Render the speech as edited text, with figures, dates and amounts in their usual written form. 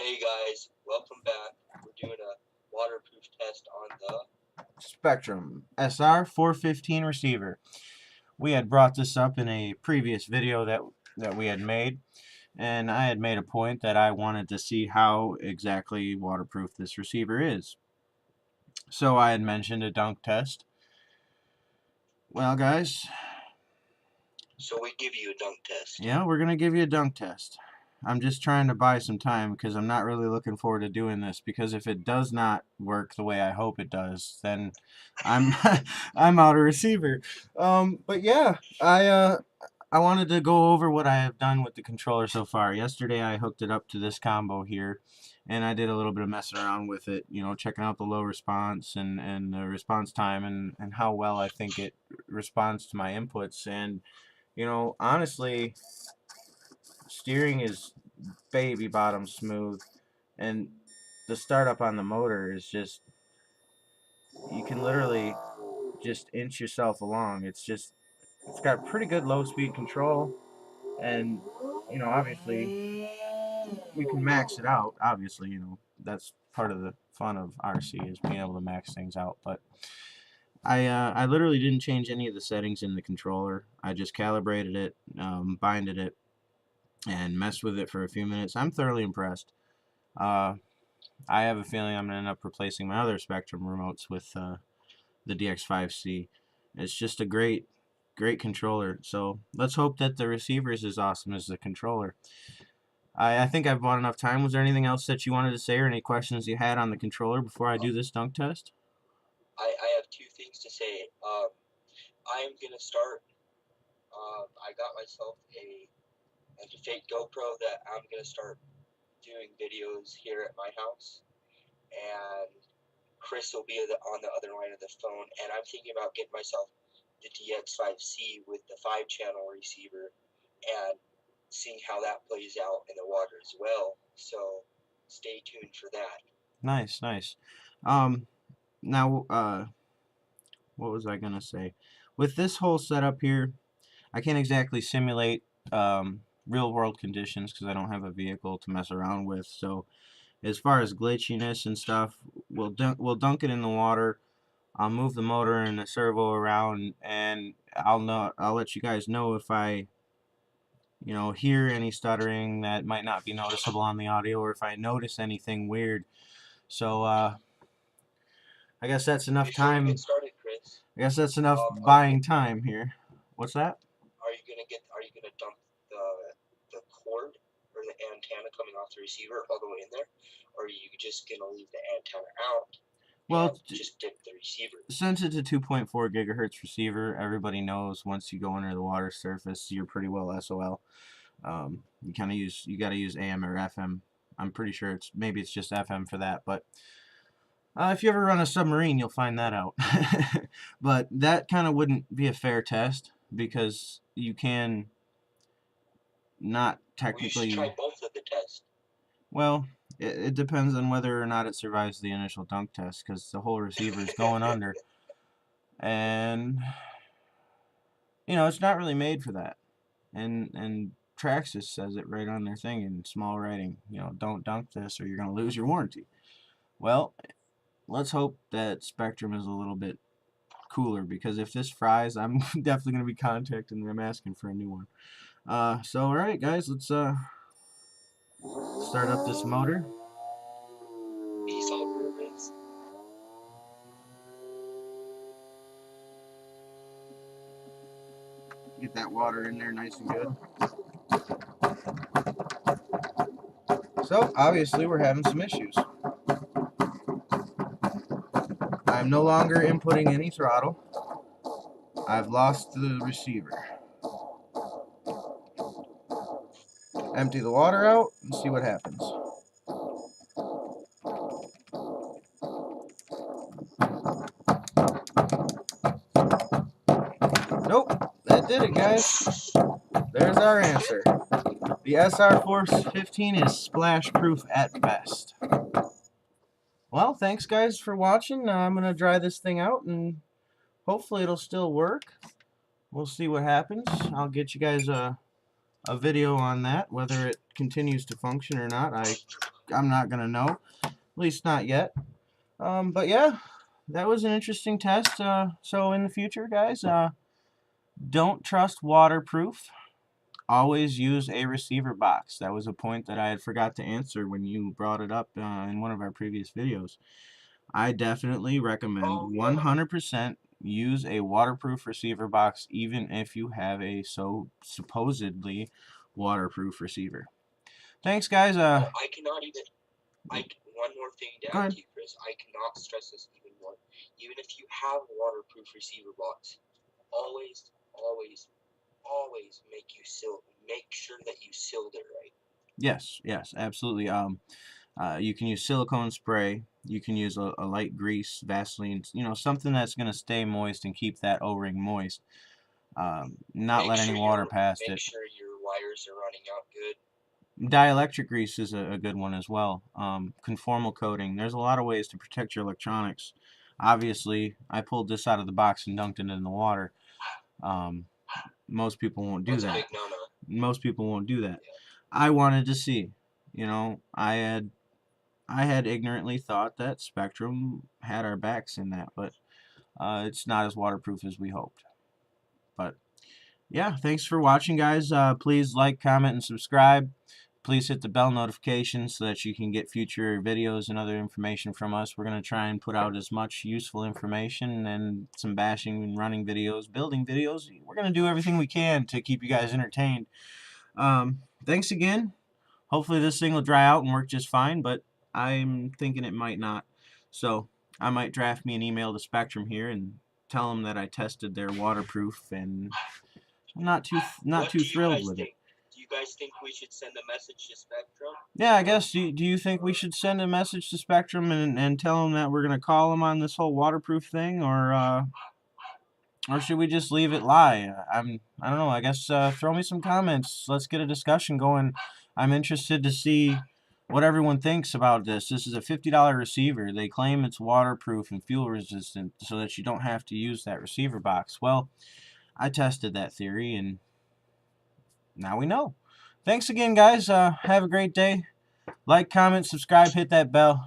Hey guys, welcome back. We're doing a waterproof test on the Spektrum SR415 receiver. We had brought this up in a previous video that we had made, and I had made a point that I wanted to see how exactly waterproof this receiver is. So I had mentioned a dunk test. Well, guys, so we give you a dunk test. yeah, we're going to give you a dunk test. I'm just trying to buy some time because I'm not really looking forward to doing this, because if it does not work the way I hope it does, then I'm I'm out of receiver. But yeah, I wanted to go over what I have done with the controller so far. Yesterday I hooked it up to this combo here, and I did a little bit of messing around with it, you know, checking out the low response and the response time and how well I think it responds to my inputs. And you know, honestly, steering is baby bottom smooth, and the startup on the motor is just, you can literally just inch yourself along. It's got pretty good low speed control, and you know, obviously you can max it out. Obviously, you know, that's part of the fun of RC, is being able to max things out. But I literally didn't change any of the settings in the controller. I just calibrated it, binded it, and messed with it for a few minutes. I'm thoroughly impressed. Uh, I have a feeling I'm going to end up replacing my other Spektrum remotes with the DX5C. It's just a great controller. So let's hope that the receiver is as awesome as the controller. I think I've bought enough time. Was there anything else that you wanted to say, or any questions you had on the controller before I do this dunk test? I have two things to say. I am gonna start. I got myself a fake GoPro that I'm gonna start doing videos here at my house, and Chris will be on the other line of the phone. And I'm thinking about getting myself the DX5C with the 5-channel receiver, and seeing how that plays out in the water as well. So stay tuned for that. Nice, nice. Now, what was I gonna say? With this whole setup here, I can't exactly simulate real world conditions because I don't have a vehicle to mess around with. So as far as glitchiness and stuff, we'll dunk it in the water. I'll move the motor and the servo around, and I'll let you guys know if I, you know, hear any stuttering that might not be noticeable on the audio, or if I notice anything weird. So I guess that's enough time. Get started, Chris. I guess that's enough buying time here. What's that? Are you gonna dump the cord or the antenna coming off the receiver all the way in there, or are you just gonna leave the antenna out? Well, just dip the receiver. Since it's a 2.4 gigahertz receiver, everybody knows once you go under the water surface, you're pretty well SOL. You kind of you got to use AM or FM. I'm pretty sure maybe it's just FM for that, but if you ever run a submarine, you'll find that out. But that kind of wouldn't be a fair test, because you can not technically. We should try both of the tests. Well, it depends on whether or not it survives the initial dunk test, because the whole receiver is going under. And you know, it's not really made for that. And Traxxas says it right on their thing in small writing. You know, don't dunk this or you're going to lose your warranty. Well, let's hope that Spektrum is a little bit cooler, because if this fries, I'm definitely going to be contacting them asking for a new one. So alright guys, let's start up this motor. He's all nervous. Get that water in there nice and good. So obviously we're having some issues. I'm no longer inputting any throttle. I've lost the receiver. Empty the water out and see what happens. Nope, that did it, guys. There's our answer. The SR415 is splash proof at best. Well, thanks guys for watching. I'm going to dry this thing out and hopefully it'll still work. We'll see what happens. I'll get you guys a video on that, whether it continues to function or not. I I'm not gonna know, at least not yet. But yeah, that was an interesting test. So in the future, guys, don't trust waterproof. Always use a receiver box. That was a point that I had forgot to answer when you brought it up in one of our previous videos. I definitely recommend 100% use a waterproof receiver box, even if you have a supposedly waterproof receiver. Thanks, guys. I cannot even. One more thing to Go add ahead. to you, Chris. I cannot stress this even more. Even if you have a waterproof receiver box, always, always, always make sure that you sealed it right. Yes, yes, absolutely. You can use silicone spray. You can use a light grease, Vaseline, something that's going to stay moist and keep that O-ring moist. Not let any water past Make it. sure your wires are running out good. Dielectric grease is a good one as well. Conformal coating. There's a lot of ways to protect your electronics. Obviously, I pulled this out of the box and dunked it in the water. Um, most people won't do That's that. a big no-no. Most people won't do that. Yeah. I wanted to see. I had ignorantly thought that Spektrum had our backs in that, but it's not as waterproof as we hoped. But yeah, thanks for watching, guys. Please like, comment, and subscribe. Please hit the bell notification so that you can get future videos and other information from us. We're going to try and put out as much useful information and some bashing and running videos, building videos. We're going to do everything we can to keep you guys entertained. Thanks again. Hopefully this thing will dry out and work just fine, but I'm thinking it might not. So I might draft me an email to Spektrum here and tell them that I tested their waterproof, and I'm not too thrilled with it. Do you guys think we should send a message to Spektrum? Yeah, I guess. Do you think we should send a message to Spektrum and tell them that we're gonna call them on this whole waterproof thing, or should we just leave it lie? I don't know. I guess throw me some comments. Let's get a discussion going. I'm interested to see what everyone thinks about this. This is a $50 receiver. They claim it's waterproof and fuel resistant so that you don't have to use that receiver box. Well, I tested that theory and now we know. Thanks again, guys. Have a great day. Like, comment, subscribe, hit that bell.